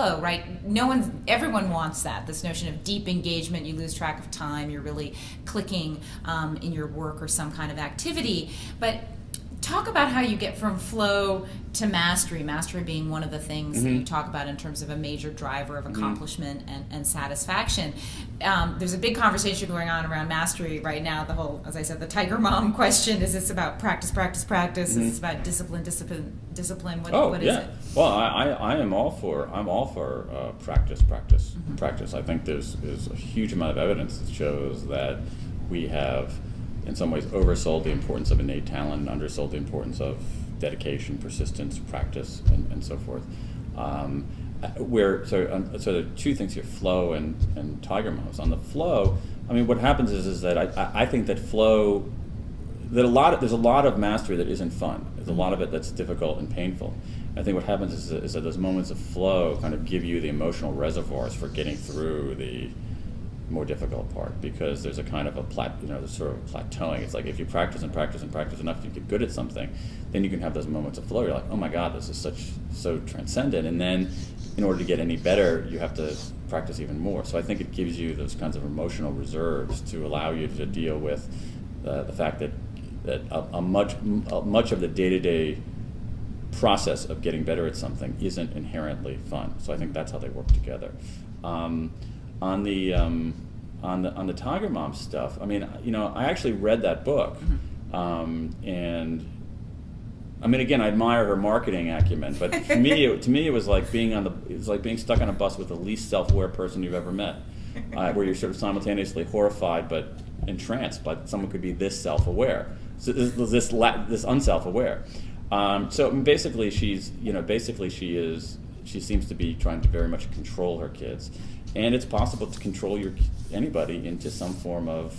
flow, right? Everyone wants that. This notion of deep engagement, you lose track of time, you're really clicking in your work or some kind of activity. But talk about how you get from flow to mastery, mastery being one of the things that you talk about in terms of a major driver of accomplishment and satisfaction. There's a big conversation going on around mastery right now, the whole, as I said, the Tiger Mom question. Is this about practice, practice, practice? Is this about discipline, discipline? What is it? Well, I'm all for practice. Practice. I think there's a huge amount of evidence that shows that we have, in some ways, oversold the importance of innate talent and undersold the importance of dedication, persistence, practice, and so forth. So there are two things here: flow and Tiger Moms. On the flow, I mean, what happens is that I think that flow, there's a lot of mastery that isn't fun. There's a lot of it that's difficult and painful. I think what happens is that those moments of flow kind of give you the emotional reservoirs for getting through the more difficult part, because there's a kind of there's sort of plateauing. It's like if you practice and practice and practice enough, you get good at something, then you can have those moments of flow. You're like, oh my God, this is so transcendent. And then in order to get any better, you have to practice even more. So I think it gives you those kinds of emotional reserves to allow you to deal with the fact that much of the day-to-day process of getting better at something isn't inherently fun. So I think that's how they work together. On the Tiger Mom stuff, I mean, I actually read that book, and I mean, again, I admire her marketing acumen, but for me, to me, it was like being stuck on a bus with the least self-aware person you've ever met, where you're sort of simultaneously horrified but entranced, but someone could be this self-aware, so this unself-aware. So basically, she seems to be trying to very much control her kids. And it's possible to control anybody into some form of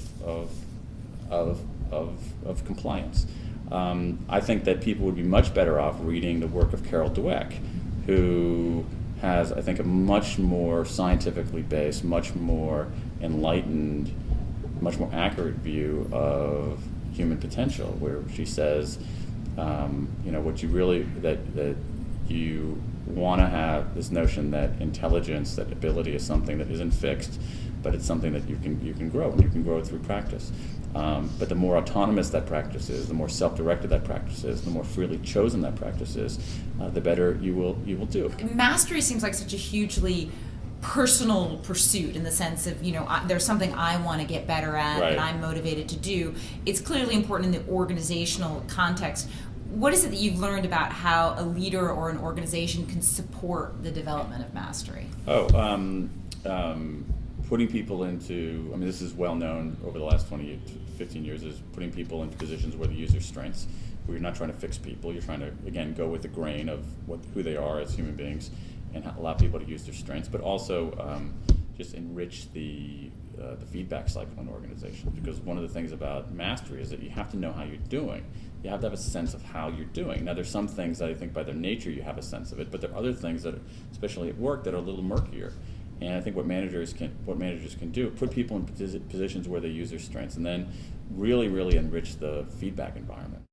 compliance. I think that people would be much better off reading the work of Carol Dweck, who has, I think, a much more scientifically based, much more enlightened, much more accurate view of human potential, where she says, what you really that you want to have this notion that intelligence, that ability is something that isn't fixed, but it's something that you can grow, and you can grow it through practice. But the more autonomous that practice is, the more self-directed that practice is, the more freely chosen that practice is, the better you will do. Mastery seems like such a hugely personal pursuit, in the sense of, there's something I want to get better at, right, and I'm motivated to do. It's clearly important in the organizational context. What is it that you've learned about how a leader or an organization can support the development of mastery? Putting people into, I mean, this is well known over the last 20 to 15 years, is putting people into positions where they use their strengths, where you're not trying to fix people, you're trying to, again, go with the grain of who they are as human beings, and allow people to use their strengths, but also just enrich the feedback cycle in organizations. Because one of the things about mastery is that you have to know how you're doing. You have to have a sense of how you're doing. Now, there's some things that I think by their nature you have a sense of it, but there are other things that, especially at work, that are a little murkier. And I think what managers can do, put people in positions where they use their strengths, and then really, really enrich the feedback environment.